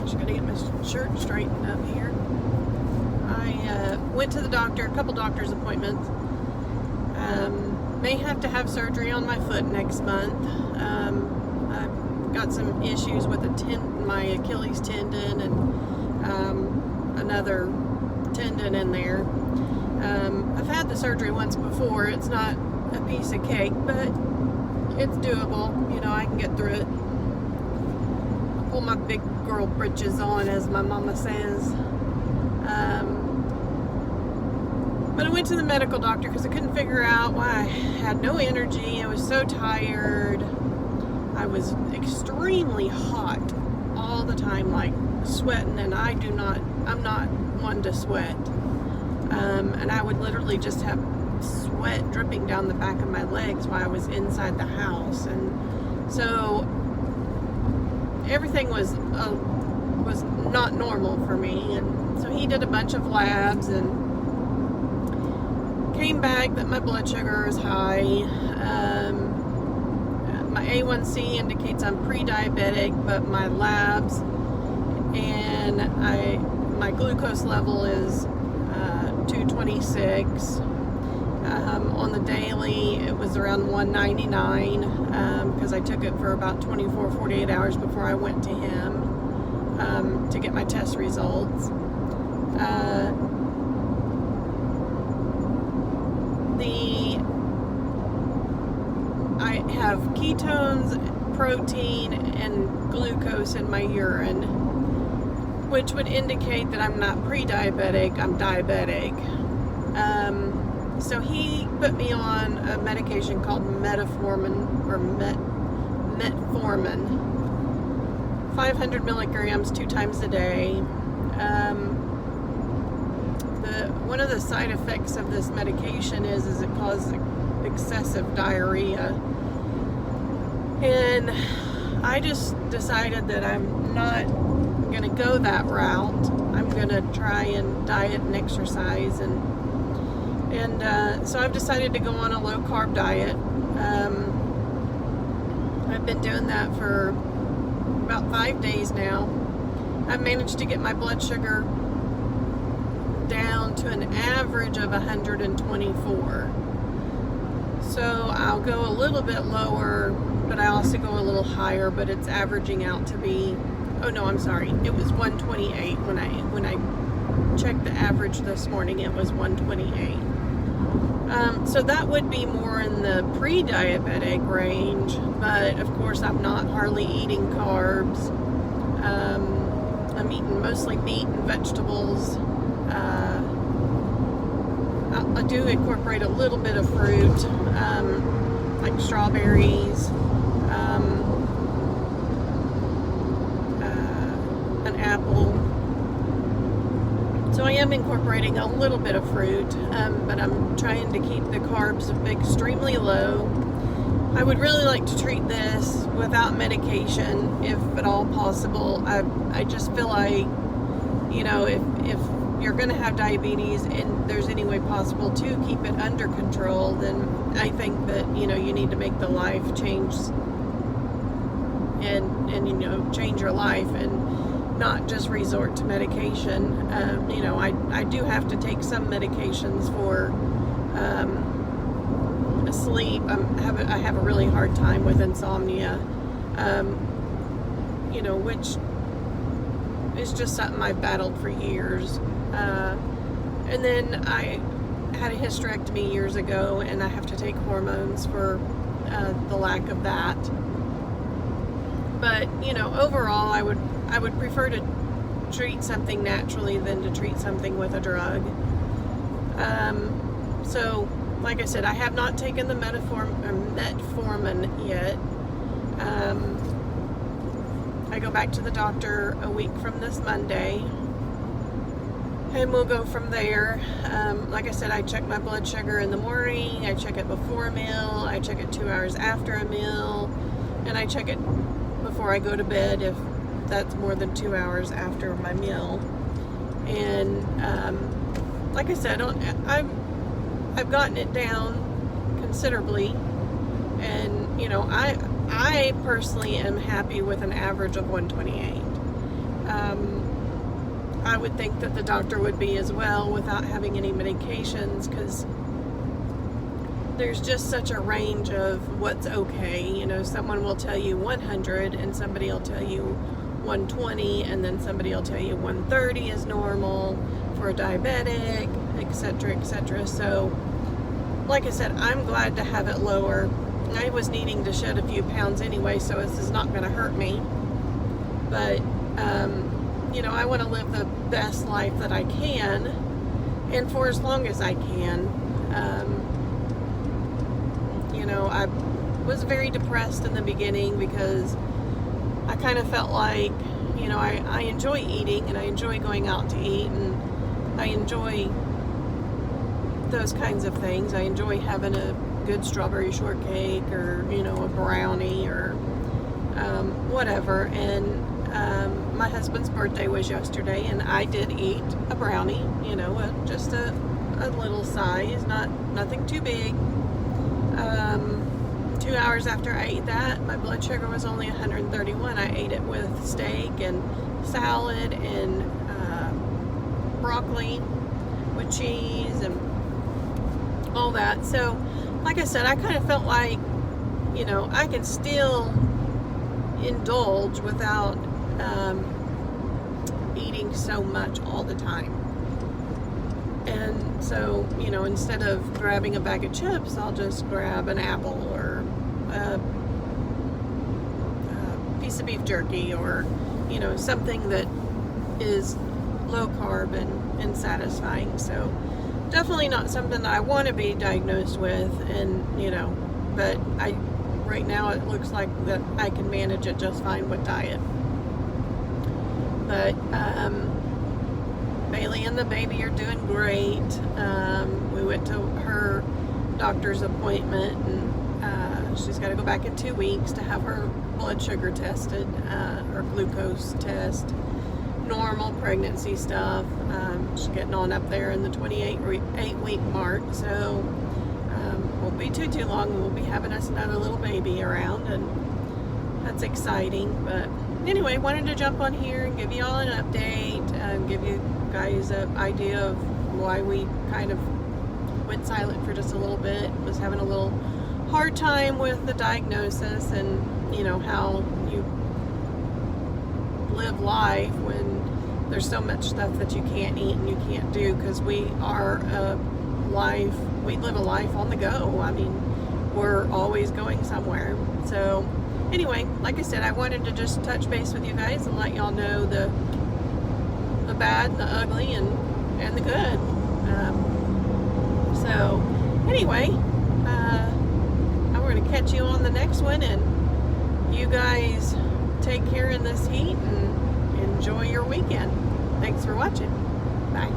gosh, gotta get my shirt straightened up here. I went to the doctor, a couple doctor's appointments. May have to have surgery on my foot next month. I've got some issues with my Achilles tendon and another tendon in there. I've had the surgery once before. It's not a piece of cake, but it's doable. You know, I can get through it. Pull my big girl britches on, as my mama says. But I went to the medical doctor because I couldn't figure out why I had no energy. I was so tired. I was extremely hot all the time, like sweating, and I'm not one to sweat. And I would literally just have sweat dripping down the back of my legs while I was inside the house. And so everything was not normal for me. And so he did a bunch of labs and came back that my blood sugar is high. My A1C indicates I'm pre-diabetic, but my labs and my glucose level is 226. On the daily, it was around 199 because I took it for about 48 hours before I went to him to get my test results. I have ketones, protein, and glucose in my urine, which would indicate that I'm not pre-diabetic, I'm diabetic. So he put me on a medication called metformin, 500 milligrams 2 times a day. One of the side effects of this medication is it causes excessive diarrhea. And I just decided that I'm not going to go that route. I'm going to try and diet and exercise. And so I've decided to go on a low-carb diet. I've been doing that for about 5 days now. I've managed to get my blood sugar down to an average of 124. So I'll go a little bit lower, but I also go a little higher, but it's averaging out to be, oh no, I'm sorry, it was 128 when I checked the average this morning. It was 128. So that would be more in the pre-diabetic range, but of course I'm not hardly eating carbs. I'm eating mostly meat and vegetables. I do incorporate a little bit of fruit, like strawberries, an apple. So I am incorporating a little bit of fruit, but I'm trying to keep the carbs extremely low. I would really like to treat this without medication, if at all possible. I just feel like, you know, if you're going to have diabetes and there's any way possible to keep it under control, then I think that, you know, you need to make the life change and you know, change your life and not just resort to medication. You know, I do have to take some medications for sleep. I have a really hard time with insomnia, you know, which is just something I've battled for years. And then I had a hysterectomy years ago, and I have to take hormones for the lack of that. But, you know, overall, I would prefer to treat something naturally than to treat something with a drug. So, like I said, I have not taken the metformin yet. I go back to the doctor a week from this Monday, and we'll go from there. Like I said, I check my blood sugar in the morning, I check it before a meal, I check it 2 hours after a meal, and I check it before I go to bed if that's more than 2 hours after my meal. And like I said, I've gotten it down considerably, and you know, I personally am happy with an average of 128. I would think that the doctor would be as well without having any medications, because there's just such a range of what's okay. You know, someone will tell you 100 and somebody will tell you 120, and then somebody will tell you 130 is normal for a diabetic, etc., etc. So, like I said, I'm glad to have it lower. I was needing to shed a few pounds anyway, so this is not going to hurt me. But, you know, I want to live the best life that I can, and for as long as I can. You know, I was very depressed in the beginning because I kind of felt like, you know, I enjoy eating and I enjoy going out to eat and I enjoy those kinds of things. I enjoy having a good strawberry shortcake or, you know, a brownie or whatever. And my husband's birthday was yesterday and I did eat a brownie, you know, just a little size, nothing too big. 2 hours after I ate that, my blood sugar was only 131. I ate it with steak and salad and broccoli with cheese and all that. So, like I said, I kind of felt like, you know, I can still indulge without eating so much all the time. And so, you know, instead of grabbing a bag of chips, I'll just grab an apple or a piece of beef jerky or, you know, something that is low carb and satisfying. So definitely not something that I want to be diagnosed with, and, you know, but right now it looks like that I can manage it just fine with diet. But Bailey and the baby are doing great. We went to her doctor's appointment, and she's got to go back in 2 weeks to have her blood sugar tested, or glucose test, normal pregnancy stuff. She's getting on up there in the 28-week mark, so won't be too long, and we'll be having us another little baby around, and that's exciting. But anyway, wanted to jump on here and give you all an update, give you guys an idea of why we kind of went silent for just a little bit. Was having a little hard time with the diagnosis, and, you know, how you live life when there's so much stuff that you can't eat and you can't do, because we live a life on the go. I mean, we're always going somewhere. So anyway, like I said, I wanted to just touch base with you guys and let y'all know the bad and the ugly and the good. So anyway, I'm going to catch you on the next one, and you guys take care in this heat and enjoy your weekend. Thanks for watching. Bye.